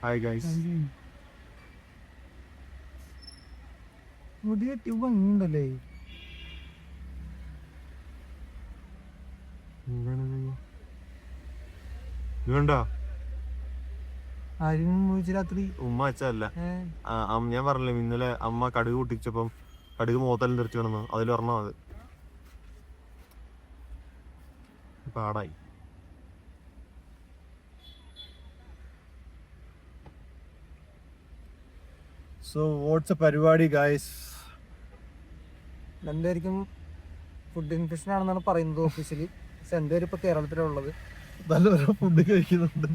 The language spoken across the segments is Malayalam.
Hi guys. മുടി കെട്ടി ഭംഗിയുണ്ടല്ലേ. ഇതുണ്ടോ ആരും രാത്രി ഉമ്മ അച്ഛല്ല. ഞാൻ പറഞ്ഞില്ലേ ഇന്നലെ അമ്മ കടുക് പൊട്ടിച്ചപ്പം കടുക് മുഖത്തെല്ലാം തെറിച്ചു കിടന്നു. അതിലൊരെണ്ണം അത് പാടായി. സോ വാട്ട്സ് എ പരിപാടി ഗൈസ്? എന്തായിരിക്കും ഫുഡ് ഇൻഫെക്ഷൻ ആണെന്നാണ് പറയുന്നത് ഓഫീസിൽ. പക്ഷെ എന്തായാലും ഇപ്പൊ കേരളത്തിലുള്ളത് നല്ല ഫുഡ് കഴിക്കുന്നുണ്ട്.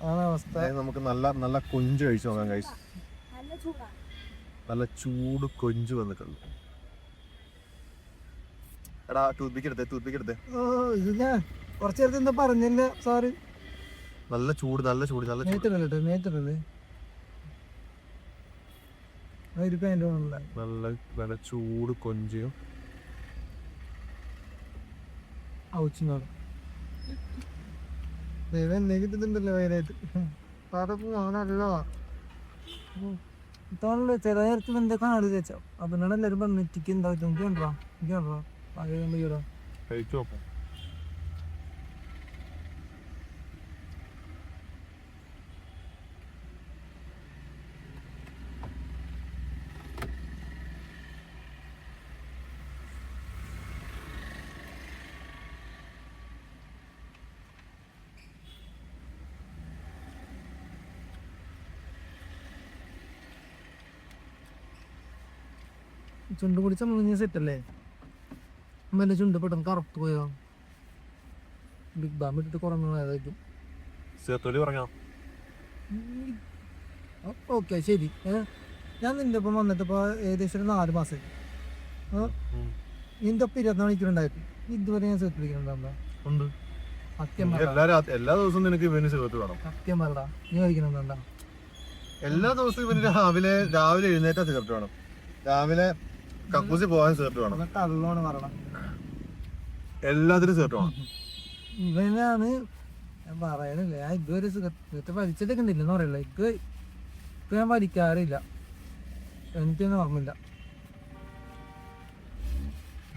ആണ് അവസ്ഥ. നമുക്ക് നല്ല നല്ല കൊഞ്ച് കഴിച്ചു നോക്കാം ഗൈസ്. നല്ല ചൂട് കൊഞ്ച് വന്നിട്ടുണ്ട്. എടാ ടൂത്ത്പിക്ക് എടുത്തേ. ഇത് ഞാൻ കുറച്ചു നേരത്തെ എന്താ പറഞ്ഞില്ല സാറ്. നല്ല ചൂട് നേരിട്ടല്ലേ നല്ല നല്ല ചൂട് കൊഞ്ചും കിട്ടുന്നുണ്ടല്ലോ വയനായിട്ട്. നല്ലോ ചില നേരത്ത് എന്റെ കാട് തേച്ചോ അപ്പനോട് എല്ലാരും പറഞ്ഞു നെറ്റിക്ക് എന്താ എനിക്ക് കണ്ടോ കഴിച്ചു നോക്കാം. ചുണ്ട് പിടിച്ച മുങ്ങിയ സെറ്റല്ലേ. അമ്മേന്റെ ചുണ്ട് പെട്ടെന്ന് കറുത്ത് പോയോ. ബിഗ് ബാം ഇട്ടിട്ട് കുറഞ്ഞതായിരിക്കും. ഓക്കെ ശരി. ഞാൻ നിന്റെ ഒപ്പം വന്നിട്ട് ഇപ്പൊ ഏകദേശം ഒരു 4 മാസം. നിന്റെ ഒപ്പം 24 മണിക്കൂറുണ്ടായിരുന്നു. ഇതുവരെ ഞാൻ സെർട്ടിഫിക്കറ്റ് എല്ലാ ദിവസവും നിനക്ക് ഇവന് ചേർത്ത് വേണം. സത്യം പറടാ, നീ കഴിക്കണമെന്നുണ്ടാ? എല്ലാ ദിവസവും ഇവന് രാവിലെ എഴുന്നേറ്റാ സിഗരറ്റ് വേണം. രാവിലെ കക്കൂസി പോകാൻ സിഗരറ്റ് വേണം. കള്ളോണ് പറയണം. എല്ലാത്തിനും സിഗരറ്റ് വേണം. ഇവനാണ് ഞാൻ പറയണില്ല. ഞാൻ ഇതുവരെ സിഗരറ്റ് വലിച്ചിട്ടൊക്കെ ഉണ്ടില്ലെന്ന് പറയില്ല. ഇപ്പൊ ഞാൻ വലിക്കാറില്ല. എനിക്കൊന്നും ഓർമ്മയില്ല.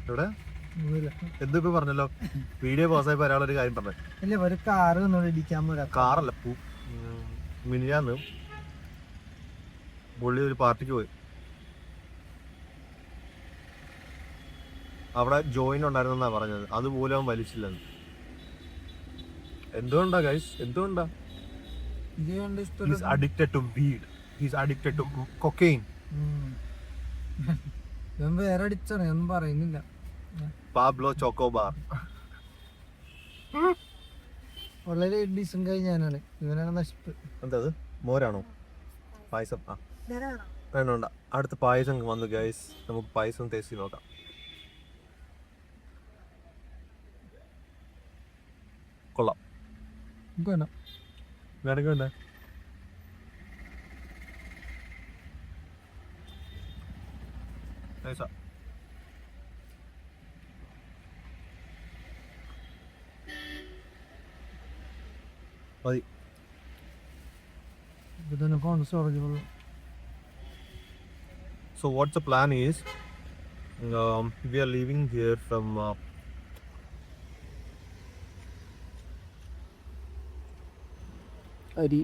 ഇവിടെ എന്തിപ്പോ പറഞ്ഞല്ലോ വീഡിയോ പാസ്സായപ്പോ ഒരാളൊരു കാര്യം പറഞ്ഞു. ഇല്ല ഒരു കാറ് ഇടിക്കാൻ പോരാ. കാറല്ല മിനിഞ്ഞാന്ന് പുള്ളി ഒരു പാർട്ടിക്ക് പോയി. അവിടെ ജോയിൻ ഉണ്ടായിരുന്നെന്നാ പറഞ്ഞത്. അതുപോലെ അവൻ വലിച്ചില്ലെന്ന്. എന്തുകൊണ്ടാ ഗൈസ്? എന്തുകൊണ്ടാ? He's addicted to weed. He's addicted to cocaine. ഞാൻ വേറെ അടിച്ചാണ്, ഒന്നും പറയുന്നില്ല. Pablo chocobar. വളരെ ഡിസും കഴിഞ്ഞാനാണ്. ഇവനാണ് നശിപ്പ്. എന്താ മോരാണോ? പായസം? വേണ്ട, അടുത്ത പായസം വന്നു ഗൈസ്. നമുക്ക് പായസം ടേസ്റ്റ് നോക്കാം. കൊള്ളാം. വേണമെങ്കിൽ വേണ്ട. മതി. So what's the plan is we are leaving here from അരി